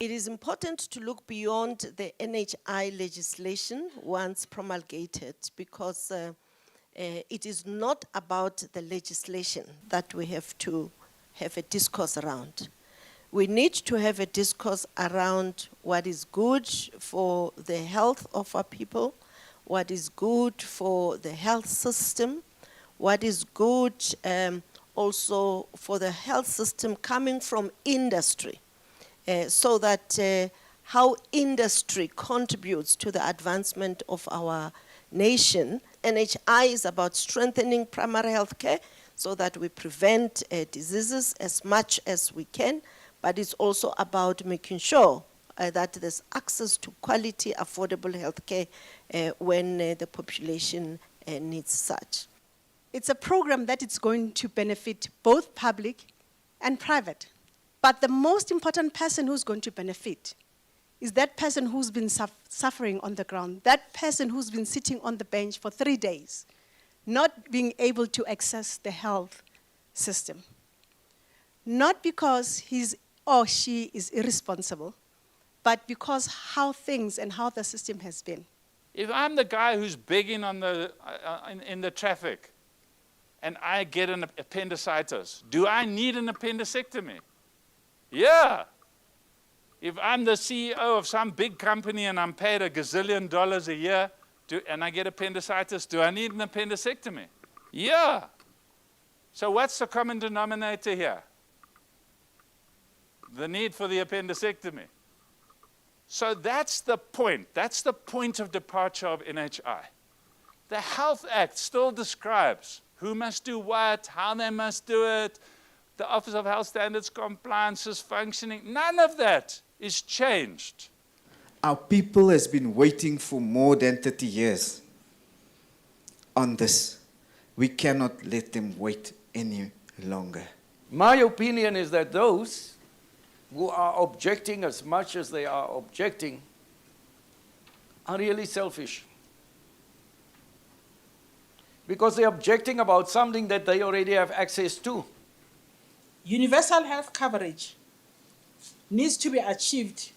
It is important to look beyond the NHI legislation once promulgated, because it is not about the legislation that we have to have a discourse around. We need to have a discourse around what is good for the health of our people, what is good for the health system, what is good also for the health system coming from industry, so that how industry contributes to the advancement of our nation. NHI is about strengthening primary health care so that we prevent diseases as much as we can, but it's also about making sure that there's access to quality, affordable health care when the population needs such. It's a program that is going to benefit both public and private. But the most important person who's going to benefit is that person who's been suffering on the ground, that person who's been sitting on the bench for 3 days, not being able to access the health system. Not because he's or she is irresponsible, but because how things and how the system has been. If I'm the guy who's begging on the, in the traffic and I get an appendicitis, do I need an appendectomy? Yeah. If I'm the CEO of some big company and I'm paid $1 gazillion a year and I get appendicitis, do I need an appendectomy? Yeah. So what's the common denominator here? The need for the appendectomy. So that's the point. That's the point of departure of NHI. The Health Act still describes who must do what, how they must do it, the Office of Health Standards Compliance is functioning. None of that is changed. Our people has been waiting for more than 30 years on this. We cannot let them wait any longer. My opinion is that those who are objecting as much as they are objecting are really selfish. Because they're objecting about something that they already have access to. Universal health coverage needs to be achieved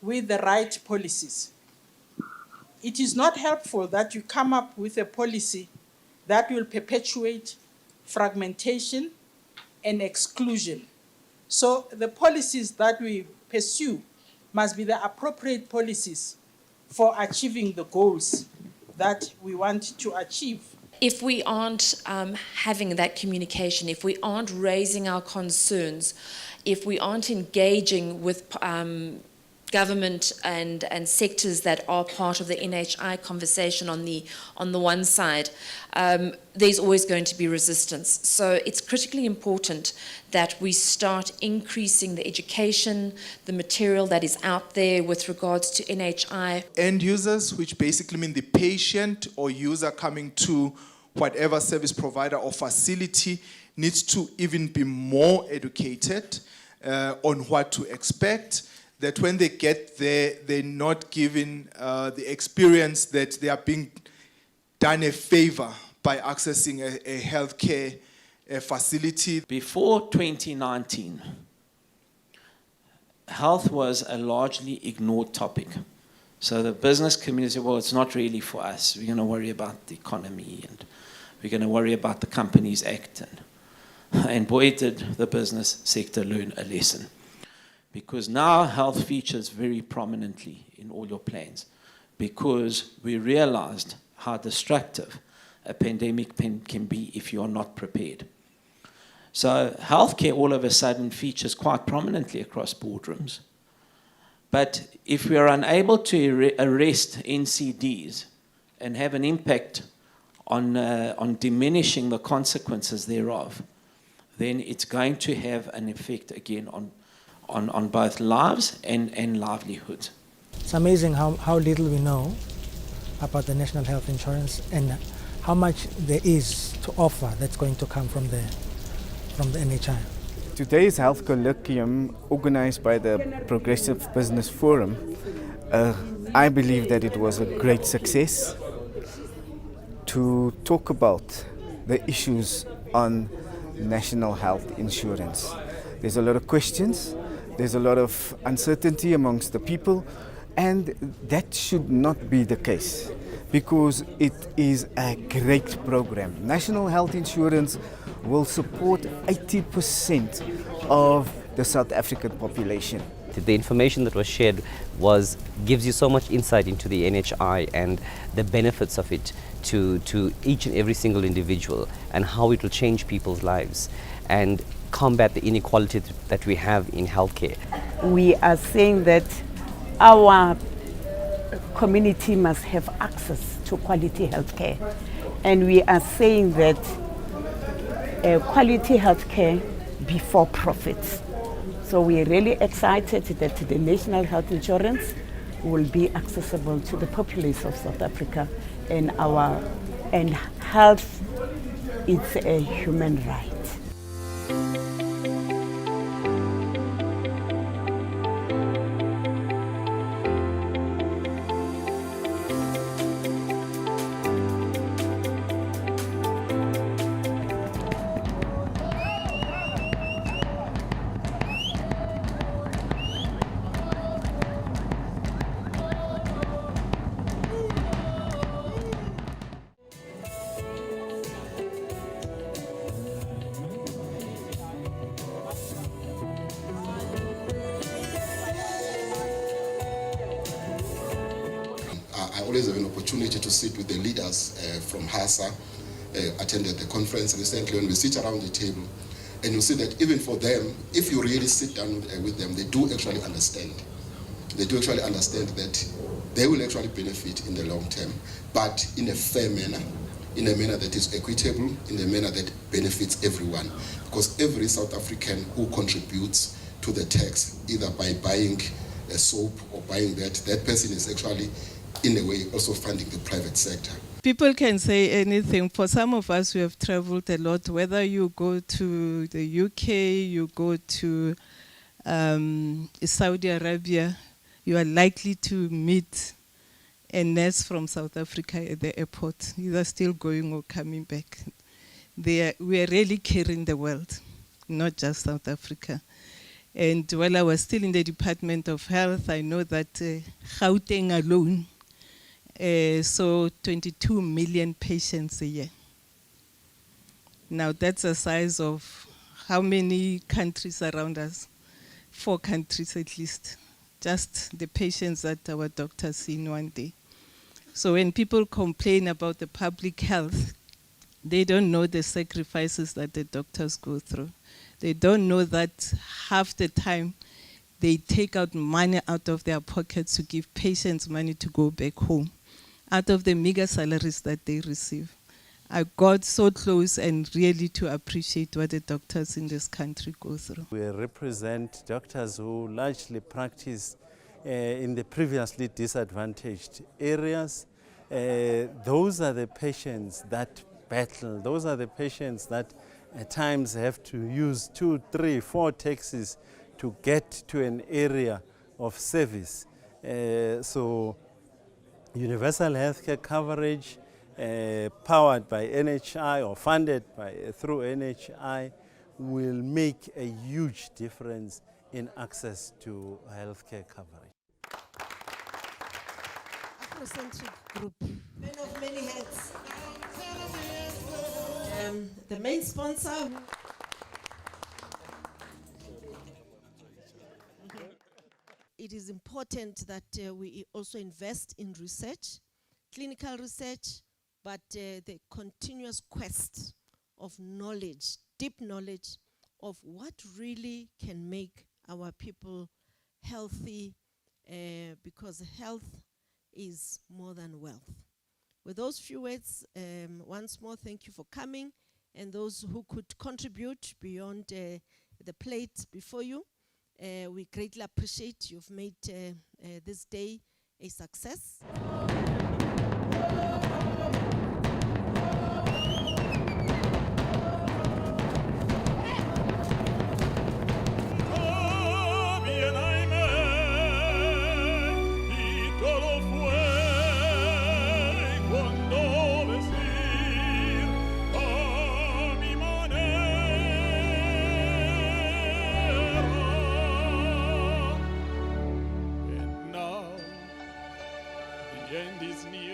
with the right policies. It is not helpful that you come up with a policy that will perpetuate fragmentation and exclusion. So the policies that we pursue must be the appropriate policies for achieving the goals that we want to achieve. If we aren't having that communication, if we aren't raising our concerns, if we aren't engaging with government and sectors that are part of the NHI conversation on the one side, there's always going to be resistance. So it's critically important that we start increasing the education, the material that is out there with regards to NHI. End users, which basically mean the patient or user coming to whatever service provider or facility, needs to even be more educated on what to expect, that when they get there, they're not given the experience that they are being done a favor by accessing a healthcare facility. Before 2019, health was a largely ignored topic. So the business community said, well, it's not really for us. We're going to worry about the economy and we're going to worry about the Companies Act. And boy, did the business sector learn a lesson. Because now health features very prominently in all your plans. Because we realized how destructive a pandemic can be if you are not prepared. So healthcare all of a sudden features quite prominently across boardrooms. But if we are unable to arrest NCDs and have an impact on diminishing the consequences thereof, then it's going to have an effect again on both lives and livelihoods. It's amazing how little we know about the National Health Insurance and how much there is to offer that's going to come from the NHI. Today's Health Colloquium, organized by the Progressive Business Forum, I believe that it was a great success to talk about the issues on national health insurance. There's a lot of questions there's a lot of uncertainty amongst the people, and that should not be the case because it is a great program. National Health Insurance will support 80% of the South African population. The information that was shared gives you so much insight into the NHI and the benefits of it to each and every single individual, and how it will change people's lives and combat the inequality that we have in healthcare. We are saying that our community must have access to quality healthcare, and we are saying that quality healthcare before profits. So we are really excited that the National Health Insurance will be accessible to the populace of South Africa, and health is a human right. I always have an opportunity to sit with the leaders from HASA, attended the conference recently, and we sit around the table, and you see that even for them, if you really sit down with them, they do actually understand. They do actually understand that they will actually benefit in the long term, but in a fair manner, in a manner that is equitable, in a manner that benefits everyone. Because every South African who contributes to the tax, either by buying a soap or buying that person is actually, in a way, also funding the private sector. People can say anything. For some of us who have traveled a lot, whether you go to the UK, you go to Saudi Arabia, you are likely to meet a nurse from South Africa at the airport, either still going or coming back. We are really carrying the world, not just South Africa. And while I was still in the Department of Health, I know that Gauteng alone, so 22 million patients a year. Now that's the size of how many countries around us? 4 countries at least. Just the patients that our doctors see in one day. So when people complain about the public health, they don't know the sacrifices that the doctors go through. They don't know that half the time they take out money out of their pockets to give patients money to go back home, out of the meager salaries that they receive. I got so close and really to appreciate what the doctors in this country go through. We represent doctors who largely practice in the previously disadvantaged areas. Those are the patients that battle. Those are the patients that at times have to use 2, 3, 4 taxis to get to an area of service. So universal healthcare coverage powered by NHI or funded through NHI will make a huge difference in access to healthcare coverage. Afrocentric group, men of many hats. The main sponsor. It is important that we also invest in research, clinical research, but the continuous quest of knowledge, deep knowledge of what really can make our people healthy, because health is more than wealth. With those few words, once more, thank you for coming, and those who could contribute beyond the plate before you. We greatly appreciate you've made this day a success. his knee.